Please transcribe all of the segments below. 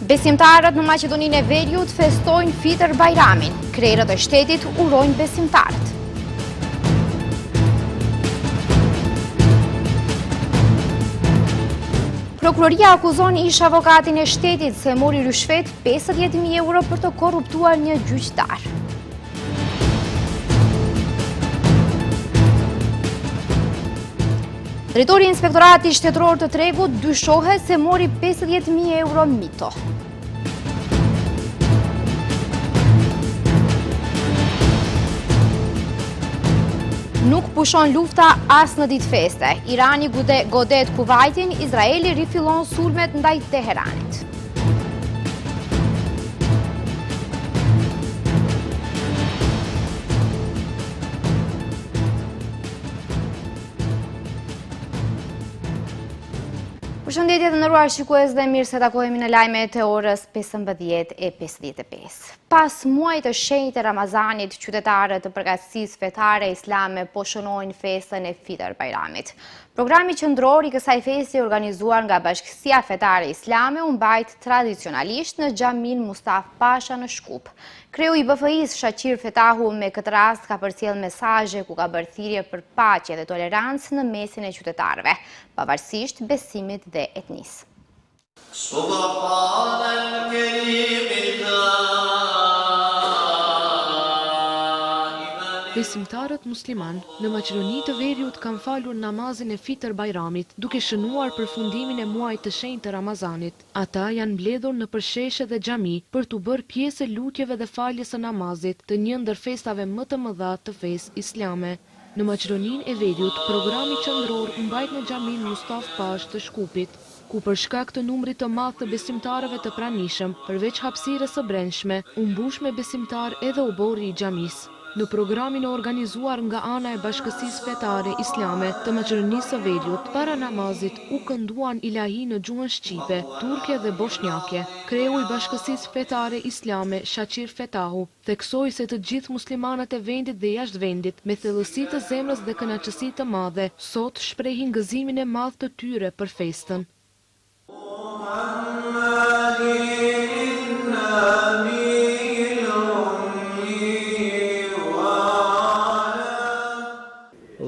Besimtarët në Maqedoninë e Veriut festojnë Fitër Bajramin. Krerët e shtetit urojnë besimtarët. Prokuroria akuzon ish avokatin e shtetit se mori rishfet 50.000 euro për të korruptuar një gjyqtar. Drejtori i Inspektoratit Shtetëror të Tregut dyshohet se mori 50.000 euro mito. Nuk pushon lufta as në ditë feste. Irani godet Kuvajtin, Izraeli rifillon sulmet ndaj Teheranit. Përshëndetje të nderuar shikues dhe mirë se takohemi në lajmet e orës 15:55. Pas muajit të shenjtë të Ramazanit, qytetarët të përgatësisë fetare islame po shënojnë festën e Fitër Bajramit. Programi qendror i kësaj festi organizuar nga Bashkësia Fetare Islame u mbajt tradicionalisht në xhamin Mustaf Pasha në Shkup. Kreu i BFI-s Shaqir Fetahu me këtë rast ka përcjell mesazhe ku ka bërë thirrje për paqe dhe tolerancë në mesin e qytetarëve, pavarësisht besimit dhe etnisë. Besimtarët musliman në Maqedoni të Veriut kanë falur namazin e Fitër Bajramit, duke shënuar përfundimin e muajit të shenjtë të Ramazanit. Ata janë mbledhur në përsheshe dhe xhami për të bërë pjesë e lutjeve dhe faljes së namazit të një ndër festave më të mëdha të fesë islame. Në Maqedoninë e Veriut, programi qendror u mbajt në xhamin Mustaf Pash të Shkupit, ku për shkak të numrit të madh të besimtarëve të pranishëm, përveç hapësirës së brendshme, u mbush me besimtar edhe oborri i xhamisë. Në programin e organizuar nga ana e Bashkësisë Fetare Islame të Maqedonisë së Veriut, para namazit u kënduan ilahi në gjuhën shqipe, turke dhe boshnjake. Kreu i Bashkësisë Fetare Islame, Shaqir Fetahu, theksoi se të gjithë muslimanët e vendit dhe jashtë vendit, me thellësi të zemrës dhe kënaqësi të madhe, sot shprehin gëzimin e madh të tyre për festën.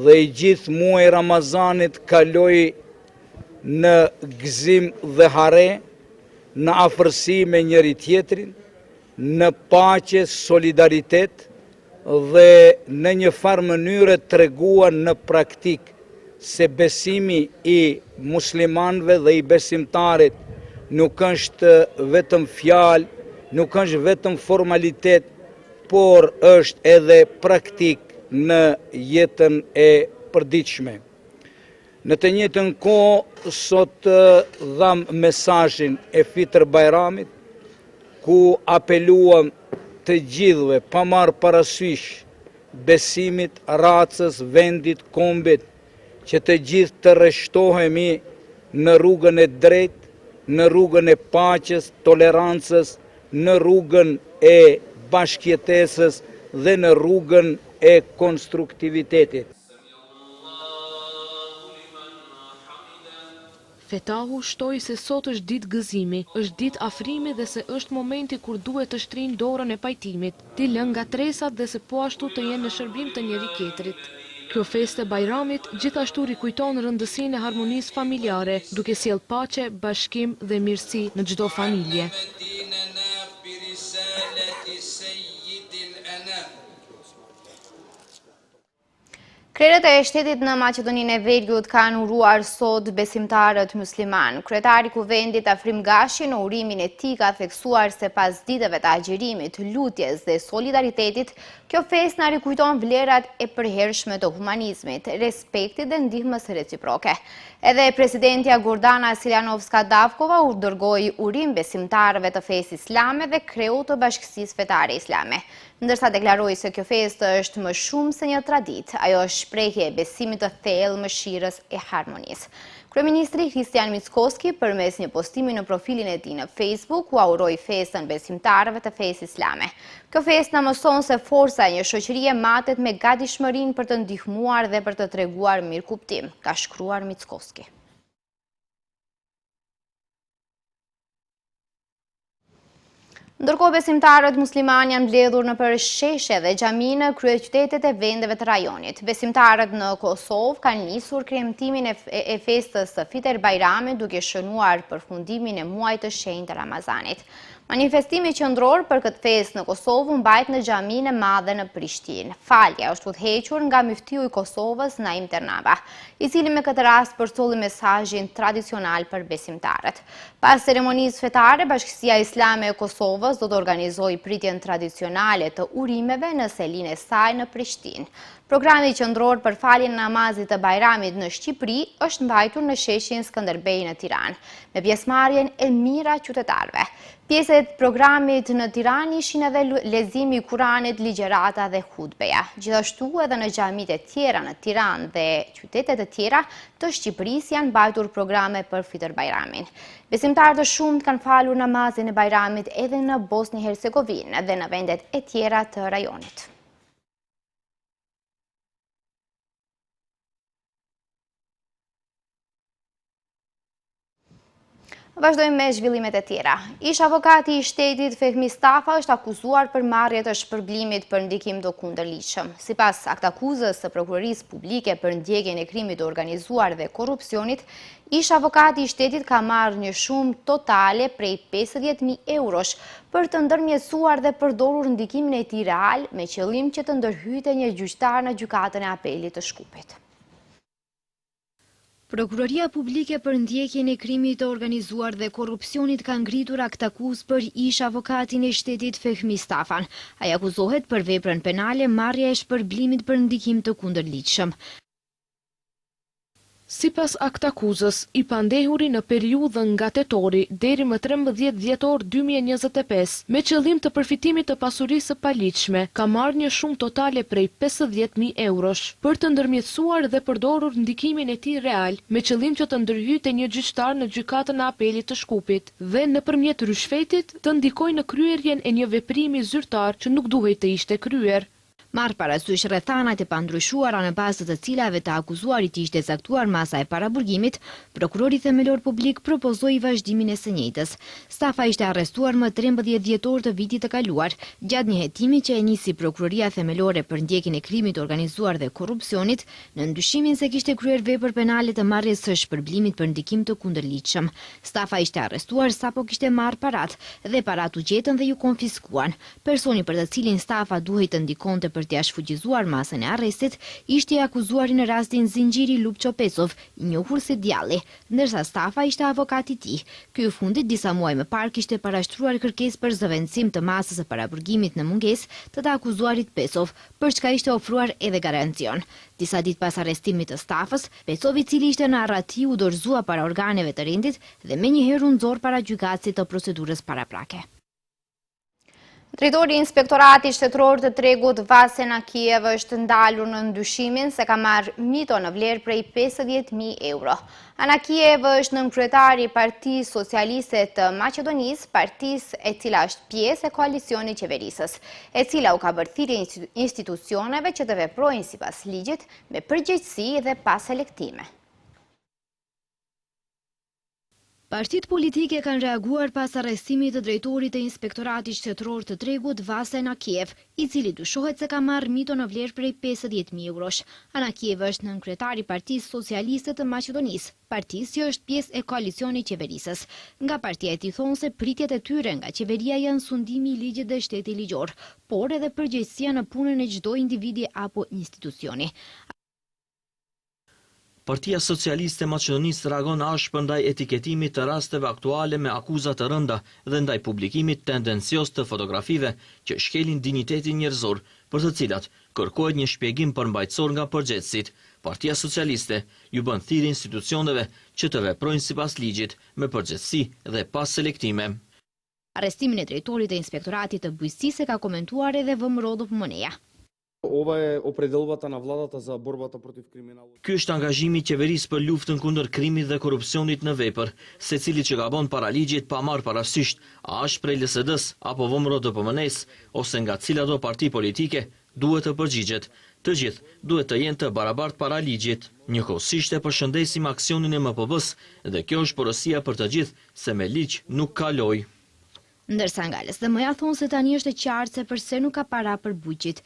Dhe i gjithë muaj Ramazanit kaloi në gëzim dhe hare, në afërsi me njëri tjetrin, në paqe, solidaritet dhe në një farë mënyrë treguan në praktik se besimi i muslimanëve dhe i besimtarit nuk është vetëm fjalë, nuk është vetëm formalitet, por është edhe praktik në jetën e përditshme. Në të njëjtën kohë, sot dham mesazhin e Fitër Bajramit, ku apeluam të gjithëve, pa marrë parasysh besimit, racës, vendit, kombit, që të gjithë të rreshtohemi në rrugën e drejtë, në rrugën e paqes, tolerancës, në rrugën e bashkëjetesës dhe në rrugën e konstruktivitetit. Fetahu shtoi se sot është ditë gëzimi, është ditë afrimi dhe se është momenti kur duhet të shtrinë dorën e pajtimit, t'i lënë ngatresat dhe se po ashtu të jenë në shërbim të njëri tjetrit. Kjo festë e Bajramit gjithashtu rikujton rëndësinë e harmonisë familjare, duke sjellë paqe, bashkim dhe mirësi në çdo familje. Krerët e shtetit në Maqedoninë e Veriut kanë uruar sot besimtarët musliman. Kryetari i Kuvendit Afrim Gashi në urimin e tij ka theksuar se pas ditëve të agjerimit, lutjes dhe solidaritetit, kjo festë na rikujton vlerat e përhershme të humanizmit, respektit dhe ndihmës reciproke. Edhe presidentja Gordana Siljanovska-Davkova u dërgoi urim besimtarëve të fesë islame dhe kreut të Bashkësisë Fetare Islame. Ndërsa deklaroi se kjo festë është më shumë se një traditë, ajo është shprehje e besimit të thellë, mëshirës e harmonisë. Kryeministri Kristian Mickoski përmes një postimi në profilin e tij në Facebook u uroi festën besimtarëve të fesë islame. Kjo festë na mëson se forca e një shoqërie matet me gatishmërinë për të ndihmuar dhe për të treguar mirëkuptim, ka shkruar Mickoski. Ndërkohë besimtarët musliman janë mbledhur në përsheshe dhe xhami në kryeqytetet e vendeve të rajonit. Besimtarët në Kosovë kanë nisur kremtimin e festës së Fitër Bajramit duke shënuar përfundimin e muajit të shenjtë të Ramazanit. Manifestimi qendror për këtë festë në Kosovë mbajt në xhaminë e madhe në Prishtinë. Falja është udhëhequr nga muftiu i Kosovës Naim Ternaba, i cili me këtë rast përcolli mesazhin tradicional për besimtarët. Pas ceremonisë fetare, Bashkësia Islame e Kosovës do të organizojë pritjen tradicionale të urimeve në selinë e saj në Prishtinë. Programi qendror për faljen e namazit të Bajramit në Shqipëri është mbajtur në sheshin Skënderbej në Tiranë, me pjesëmarrjen e mijëra qytetarëve. Pjesët e programit në Tiranë ishin edhe leximi i Kuranit, ligjërata dhe hutbeja. Gjithashtu edhe në xhamitë e tjera në Tiranë dhe qytetet e tjera të Shqipërisë janë mbajtur programe për Fitër Bajramin. Besimtarë të shumtë kanë falur namazin e Bajramit edhe në Bosnjë-Hercegovinë dhe në vendet e tjera të rajonit. Vazhdojmë me zhvillimet e tjera. Ish avokati i shtetit Fehmi Stafa është akuzuar për marrje të shpërblimit për ndikim të kundërligjshëm. Sipas aktakuzës së prokurorisë publike për ndjekjen e krimit të organizuar dhe korrupsionit, ish avokati i shtetit ka marrë një shumë totale prej 50.000 eurosh për të ndërmjetësuar dhe përdorur ndikimin e tij real me qëllim që të ndërhyjte një gjyqtar në gjykatën e apelit të Shkupit. Prokuroria publike për ndjekjen e krimit të organizuar dhe korrupsionit ka ngritur aktakuzë për ish avokatin e shtetit Fehmi Stafan. Ai akuzohet për veprën penale marrja e shpërblimit për ndikim të kundërligjshëm. Sipas aktakuzës, i pandehuri në periudhën nga tetori deri më 13 dhjetor 2025, me qëllim të përfitimit të pasurisë së paligjshme, ka marrë një shumë totale prej 50.000 eurosh për të ndërmjetësuar dhe përdorur ndikimin e tij real, me qëllim që të ndërhyjte një gjyqtar në gjykatën e apelit të Shkupit dhe nëpërmjet rishfetit të ndikojë në kryerjen e një veprimi zyrtar që nuk duhej të ishte kryer. Marrë parasysh rrethanat e pandryshuara në bazë të cilave të akuzuarit ishte zaktuar masa e paraburgimit, prokurori themelor publik propozoi vazhdimin e së njëjtës. Stafa ishte arrestuar më 13 dhjetor të vitit të kaluar, gjatë një hetimi që e nisi Prokuroria Themelore për ndjekjen e krimit të organizuar dhe korrupsionit, në ndyshimin se kishte kryer vepër penale të marrjes së shpërblimit për ndikim të kundërligjshëm. Stafa ishte arrestuar sapo kishte marrë paratë dhe paratë u gjetën dhe ju konfiskuan. Personi për të cilin Stafa duhej të ndikonte për të shfuqizuar masën e arrestit, ishte i akuzuar në rastin Zinxhiri Lupço Pecov, i njohur si Djalli, ndërsa Stafa ishte avokati i tij. Ky i fundit disa muaj më parë kishte parashtruar kërkesë për zëvendësim të masës së paraburgimit në mungesë të akuzuarit Pecov, për çka ishte ofruar edhe garancion. Disa ditë pas arrestimit të Stafës, Pecov, i cili ishte në arrati, u dorëzua para organeve të rendit dhe menjëherë u nxorr para gjykatësit të procedurës paraprake. Drejtori i Inspektoratit Shtetëror të Tregut Vasen Akijev është ndalur në ndyshimin se ka marrë mito në vlerë prej 50.000 euro. Anakijev është nënkryetari i Partisë Socialiste të Maqedonisë, partisë e cila është pjesë e koalicionit qeverisës, e cila u ka bërë thirrje institucioneve që të veprojnë sipas ligjit me përgjegjësi dhe pas selektime. Partitë politike kanë reaguar pas arrestimit të drejtorit të Inspektoratit Shtetëror të Tregut Vasen Akijev, i cili dyshohet se ka marrë mito në vlerë prej 50.000 eurosh. Anakijev është nënkryetari i Partisë Socialiste të Maqedonisë, partisë që është pjesë e koalicionit qeverisës. Nga partia e tij thonë se pritjet e tyre nga qeveria janë sundimi i ligjit dhe shteti ligjor, por edhe përgjegjësia në punën e çdo individi apo institucioni. Partia Socialiste e Maqedonisë reagon ashpër ndaj etiketimit të rasteve aktuale me akuza të rënda dhe ndaj publikimit tendencios të fotografive që shkelin dinjitetin njerëzor, për të cilat kërkohet një shpjegim përmbajtësor nga përgjegjësit. Partia Socialiste ju bën thirrje institucioneve që të veprojnë sipas ligjit me përgjegjësi dhe pas selektime. Arrestimin e drejtorit të Inspektoratit të Bujqësisë ka komentuar edhe VM Rodop Moneja. Ова е определбата на владата за борбата против криминалот. Ky është angazhimi i qeverisë për luftën kundër krimit dhe korrupsionit në vepër, secili që gabon para ligjit pa marrë parasysh a është prej LSD-s apo VMRO DPMN-s ose nga cila do parti politike, duhet të përgjigjet. Të gjithë duhet të jenë të barabartë para ligjit. Njëkohësisht e përshëndesim aksionin e MPB-s dhe kjo është porosia për të gjithë se me ligj nuk ka lojë. Ndërsa nga LSDM-ja thonë se tani është e qartë se pse nuk ka para për bujqit.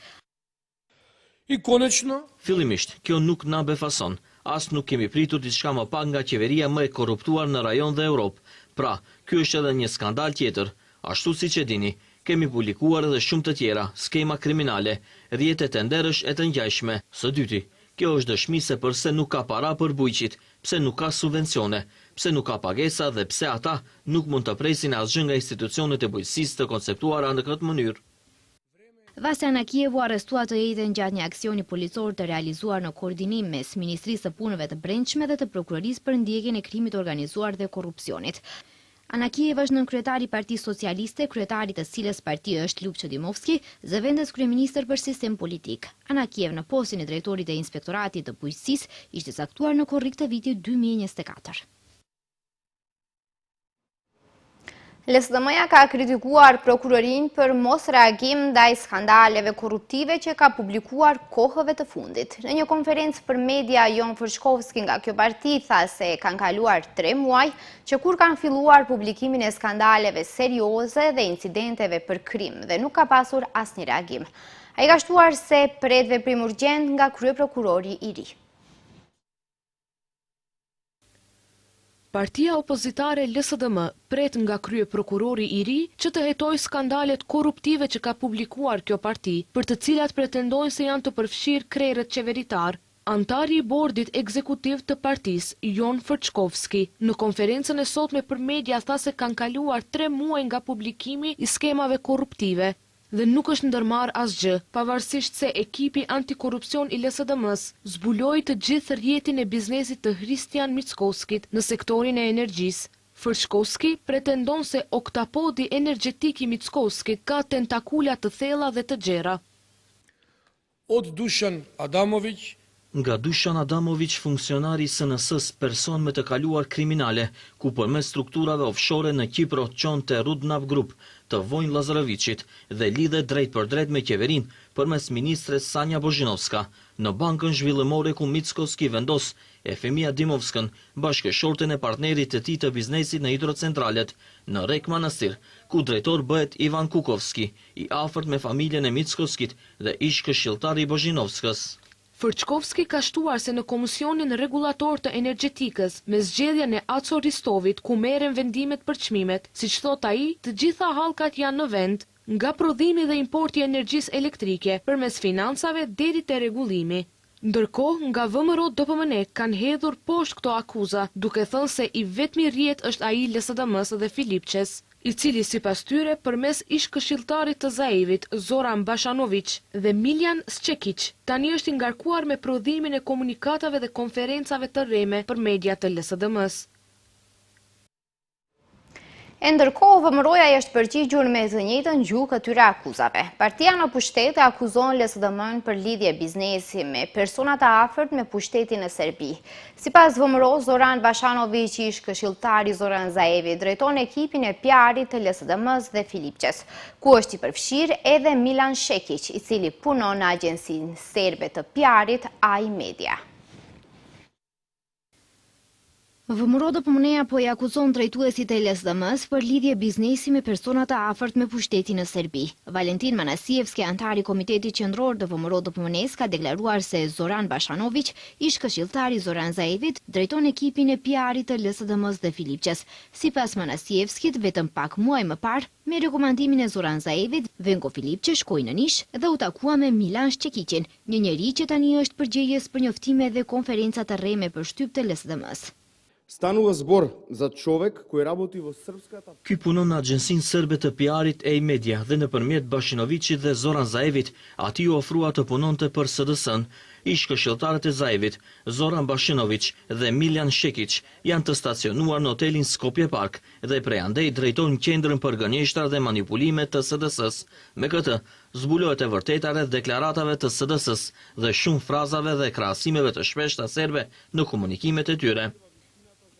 Fillimisht, kjo nuk na befason. As nuk kemi pritur diçka më pak nga qeveria më e korruptuar në rajon dhe Europë. Pra, ky është edhe një skandal tjetër. Ashtu siç e dini, kemi publikuar edhe shumë të tjera, skema kriminale, rrjetet e nderësh e të ngjashme. Së dyti, kjo është dëshmi se pse nuk ka para për bujqit, pse nuk ka subvencione, pse nuk ka pagesa dhe pse ata nuk mund të presin asgjë nga institucionet e bujqësisë të konceptuara në këtë mënyrë. Vasja Anakijevu arrestua të njëjtën gjatë një aksioni policor të realizuar në koordinim mes Ministrisë së Punëve të Brendshme dhe të Prokurorisë për ndjekjen e krimit organizuar dhe korrupsionit. Anakijev është nënkryetari i Partisë Socialiste, kryetari të cilës parti është Ljub Çodimovski, zëvendës kryeministër për sistem politik. Anakijev në postin e drejtorit të Inspektoratit të Bujqësisë ishte caktuar në korrik të vitit 2024. LSDM-ja ka kritikuar prokurorin për mos reagim ndaj skandaleve korruptive që ka publikuar kohëve të fundit. Në një konferencë për media, Jon Fërshkovski nga kjo parti tha se kanë kaluar 3 muaj që kur kanë filluar publikimin e skandaleve serioze dhe incidenteve për krim dhe nuk ka pasur asnjë reagim. Ai ka shtuar se pret veprim urgjent nga kryeprokurori i ri. Partia opozitare LSDM pret nga kryeprokurori i ri që të hetojë skandalet korruptive që ka publikuar kjo parti, për të cilat pretendojnë se janë të përfshirë krerët qeveritar. Antari i bordit ekzekutiv të partisë, Jon Fërçkovski, në konferencën e sotme për media tha se kanë kaluar 3 muaj nga publikimi i skemave korruptive dhe nuk është ndërmarr asgjë, pavarësisht se ekipi antikorrupsion i LSDM-s zbuloi të gjithë rrjetin e biznesit të Hristian Mickoskit në sektorin e energjisë. Fërshkovski pretendon se oktapodi energjetik i Mickoskit ka tentakula të thella dhe të gjera. Od Dušan Adamović, Nga Dušan Adamović, funksionari i SNS-s, person me të kaluar kriminale, ku përmes strukturave offshore në Kipro çon te Rudnav Group të Vojn Lazarevićit dhe lidhet drejt për drejt me qeverin përmes ministres Sanja Bozhinovska, në bankën zhvillimore ku Mickoski vendos Efemia Dimovskën, bashkëshorten e partnerit të tij të biznesit në hidrocentralet, në Rek Manastir, ku drejtor bëhet Ivan Kukovski, i afërt me familjen e Mickoskit dhe ish këshilltar i Bozhinovskës. Fërçkovski ka shtuar se në Komisionin Rregullator të Energjetikës, me zgjedhjen e Aco Ristovit, ku merren vendimet për çmimet, siç thot ai, të gjitha hallkat janë në vend, nga prodhimi dhe importi i energjisë elektrike, përmes financave deri te rregullimi. Ndërkohë, nga VMRO-DPMNE kanë hedhur poshtë këto akuza, duke thënë se i vetmi rrjet është ai LSDM-s dhe Filipçes, i cili sipas tyre përmes ish këshilltarit të Zaevit, Zoran Bashanović dhe Miljan Sçekić, tani është i ngarkuar me prodhimin e komunikatave dhe konferencave të rreme për media të LSDM-s. E ndërkohë, VMRO-ja është përgjigjur me të njëjtën gjuhë këtyre akuzave. Partia në pushtet e akuzon LSDM-n për lidhje biznesi me persona të afërt me pushtetin në Serbi. Sipas VMRO, Zoran Bashanović, ish këshilltari Zoran Zaevi, drejton ekipin e PR-it të LSDM-s dhe Filipçes, ku është i përfshirë edhe Milan Shekić, i cili punon në agjensinë serbe të PR-it AI Media. VMRO-DPMNE po i akuzon drejtuesit e LSDM-s për lidhje biznesi me persona të afërt me pushtetin në Serbi. Valentin Manasievski, antari i Komitetit Qendror të VMRO-DPMNE-s, ka deklaruar se Zoran Bashanović, ish këshilltari Zoran Zaevit, drejton ekipin e PR-it të LSDM-s dhe Filipçes. Sipas Manasievskit, vetëm pak muaj më parë, me rekomandimin e Zoran Zaevit, Venko Filipçe shkoi në Nish dhe u takua me Milan Sçekićin, një njeri që tani është përgjegjës për njoftime dhe konferenca të rreme për shtyp të LSDM-s. Станува збор за човек кој работи во српската. Ky punon në agjensinë serbe të PR-it AI Media dhe nëpërmjet Bashinovićit dhe Zoran Zaevit, atij u ofrua të punonte për SDS-n. Ish këshilltarët e Zaevit, Zoran Bashinović dhe Miljan Shekić, janë të stacionuar në hotelin Skopje Park dhe prej andej drejtojnë qendrën për gënjeshtra dhe manipulime të SDS-s. Me këtë, zbulohet e vërteta rreth deklaratave të SDS-s dhe shumë frazave dhe krahasimeve të shpeshta serbe në komunikimet e tyre.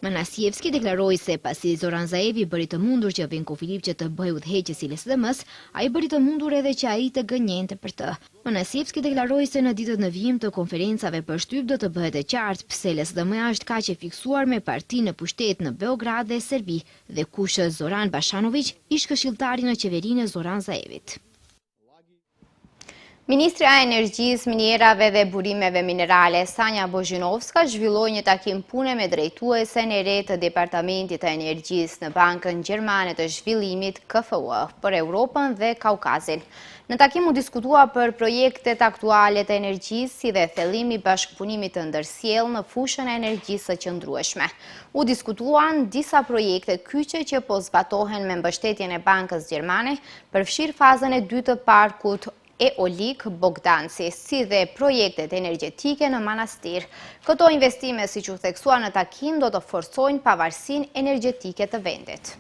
Manasievski deklaroi se pasi Zoran Zaevi bëri të mundur që Venko Filip që të bëjë udhëheqës i LSDM-s, ai bëri të mundur edhe që ai të gënjente për të. Manasievski deklaroi se në ditët në vijim të konferencave për shtyp do të bëhet e qartë pse LSDM-ja është kaq e fiksuar me parti në pushtet në Beograd dhe Serbi dhe kush Zoran Bashanović, ish këshilltari në qeverinë e Zoran Zaevit. Ministrja e Energjisë, Minierave dhe Burimeve Minerale, Sanja Bozhinovska, zhvilloi një takim pune me drejtuesen e re të Departamentit të Energjisë në Bankën Gjermane të Zhvillimit KFU për Europën dhe Kaukazin. Në takim u diskutua për projektet aktuale të energjisë si dhe thellimi i bashkëpunimit të ndërsjellë në fushën e energjisë së qëndrueshme. U diskutuan disa projekte kyçe që po zbatohen me mbështetjen e Bankës Gjermane, përfshir fazën e 2 të parkut eolik Bogdanci, si dhe projektet energjetike në Manastir. Këto investime, siç u theksua në takim, do të forcojnë pavarësinë energjetike të vendit.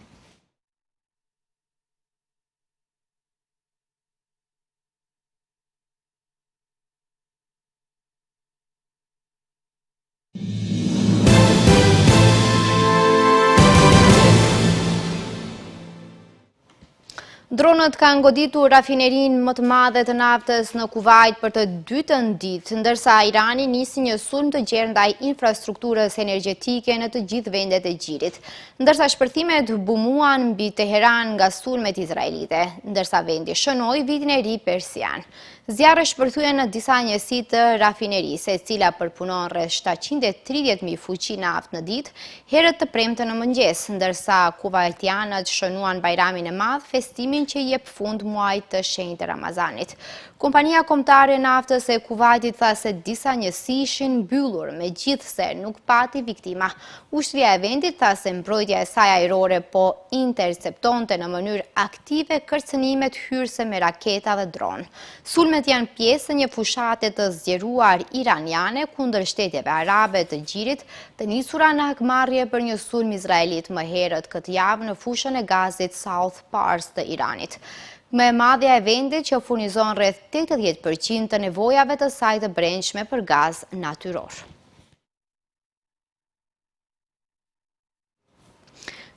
Dronët kanë goditur rafinerinë më të madhe të naftës në Kuvajt për të dytën ditë, ndërsa Irani nisi një sulm të gjerë ndaj infrastrukturës energjetike në të gjithë vendet e gjirit, ndërsa shpërthimet bumuan mbi Teheran nga sulmet izraelite, ndërsa vendi shënoi vitin e ri persian. Zjarre shpërthyen në disa njësi të rafinerisë, e cila përpunon rreth 730.000 fuqi naftë në ditë, herët të premte në mëngjes, ndërsa kuvajtianët shënuan Bajramin e Madh, festimin që jep fund muajit të shenjtë të Ramazanit. Kompania kombëtare e naftës e Kuvajtit tha se disa njësi ishin mbyllur, megjithse nuk pati viktima. Ushtria e vendit tha se mbrojtja e saj ajrore po interceptonte në mënyrë aktive kërcënimet hyrëse me raketa dhe dronë. Sulmet janë pjesë një fushate të zgjeruar iraniane kundër shteteve arabe të gjirit, të nisura në hakmarrje për një sulm izraelit më herët këtë javë në fushën e gazit South Pars të Iranit. Me madhja e vendit që furnizon rreth 80% të nevojave të saj të brendshme për gaz natyror.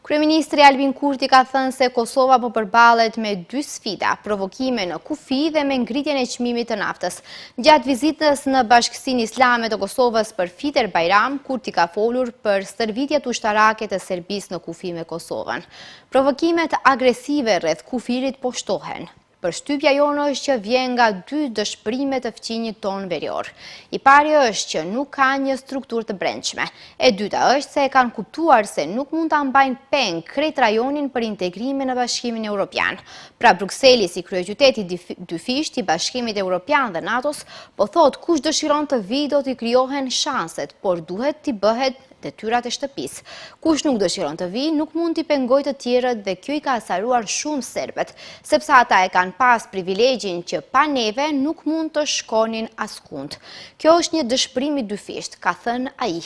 Kryeministri Albin Kurti ka thënë se Kosova po përballet me 2 sfida, provokime në kufi dhe me ngritjen e çmimit të naftës. Gjatë vizitës në Bashkësinë Islame të Kosovës për Fiter Bajram, Kurti ka folur për stërvitjet ushtarake të Serbisë në kufi me Kosovën. Provokimet agresive rreth kufirit po shtohen. Përshtypja jonë është që vjen nga 2 dëshpërime të fqinjit tonë verior. I pari është që nuk ka një strukturë të brendshme. E dyta është se e kanë kuptuar se nuk mund ta mbajnë peng krejt rajonin për integrimin në Bashkimin Evropian. Pra Brukseli si kryeqyteti dyfisht i Bashkimit Evropian dhe NATO-s, po thot kush dëshiron të vijë do t'i krijohen shanset, por duhet t'i bëhet detyrat e shtëpisë. Kush nuk dëshiron të vijë, nuk mund t'i pengojë të tjerët dhe kjo i ka asaruar shumë serbët, sepse ata e kanë pas privilegjin që pa neve nuk mund të shkonin askund. Kjo është një dëshpërim i dyfisht, ka thënë ai.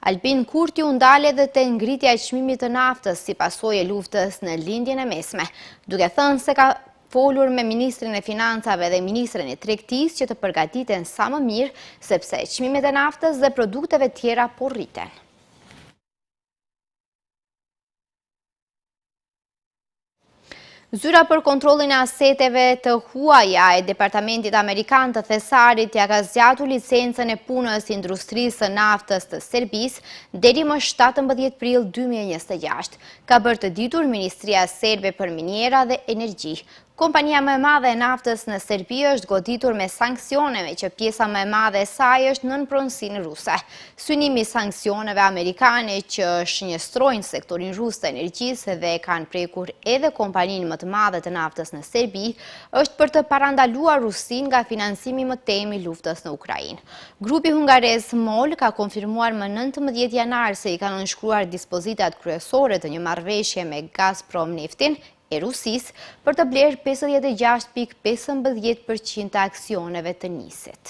Albin Kurti u ndal edhe te ngritja e çmimit të naftës si pasojë e luftës në lindjen e mesme, duke thënë se ka folur me Ministrin e Financave dhe Ministrin e Tregtisë që të përgatiten sa më mirë, sepse çmimet e naftës dhe produkteve tjera po rriten. Zyra për kontrollin e aseteve të huaja e Departamentit Amerikan të Thesarit ja ka zgjatur licencën e punës industrisë së naftës të Serbisë deri më 17 prill 2026, ka bërë të ditur Ministria Serbe për Miniera dhe Energji. Kompania më e madhe e naftës në Serbi është goditur me sanksioneve që pjesa më e madhe e saj është nën pronësinë ruse. Synimi i sanksioneve amerikane që shënjestrojnë sektorin rus të energjisë dhe kanë prekur edhe kompaninë më të madhe të naftës në Serbi është për të parandaluar Rusin nga financimi më temi i luftës në Ukrainë. Grupi hungarez MOL ka konfirmuar më 19 janar se i kanë nënshkruar dispozitat kryesore të një marrëveshje me Gazprom Neftin e Rusisë për të blerë 56.15% të aksioneve të nisit.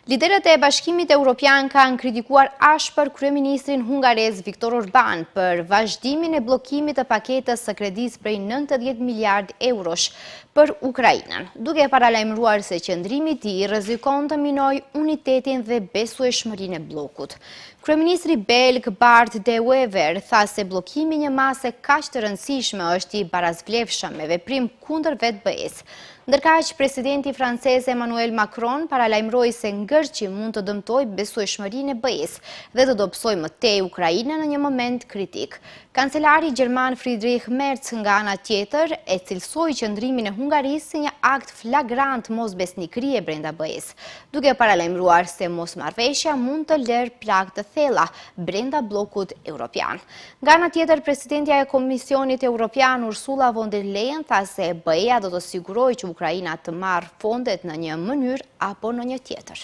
Liderët e Bashkimit Evropian kanë kritikuar ashpër kryeministrin hungarez Viktor Orban për vazhdimin e bllokimit të paketës së kredisë prej 90 miliard eurosh për Ukrainën, duke paralajmëruar se qëndrimi i tij rrezikon të minojë unitetin dhe besueshmërinë e bllokut. Kryeministri belg Bart De Wever tha se bllokimi një mase kaq të rëndësishme është i barazvlefshëm me veprim kundër vetë BE-s. Ndërkaq, presidenti francez Emmanuel Macron paralajmëroi se ngërçi mund të dëmtojë besueshmërinë e BE-s dhe të dobësojë më tej Ukrainën në një moment kritik. Kancelari gjerman Friedrich Merz nga ana tjetër e cilësoi qëndrimin e Hungarisë si një akt flagrant mosbesnikërie brenda BE-s, duke paralajmëruar se mosmarrveshja mund të lërë plagë të thella brenda bllokut evropian. Nga ana tjetër, presidentja e Komisionit Evropian Ursula von der Leyen tha se BE-ja do të sigurojë që Ukraina të marrë fondet në një mënyrë apo në një tjetër.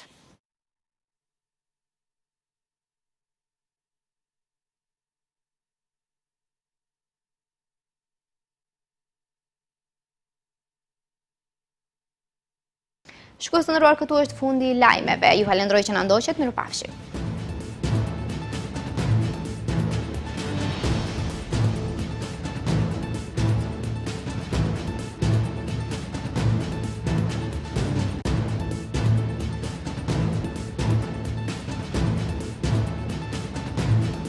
Shikues të nderuar, këtu është fundi i lajmeve. Ju falenderoj që na ndoqët, mirupafshim.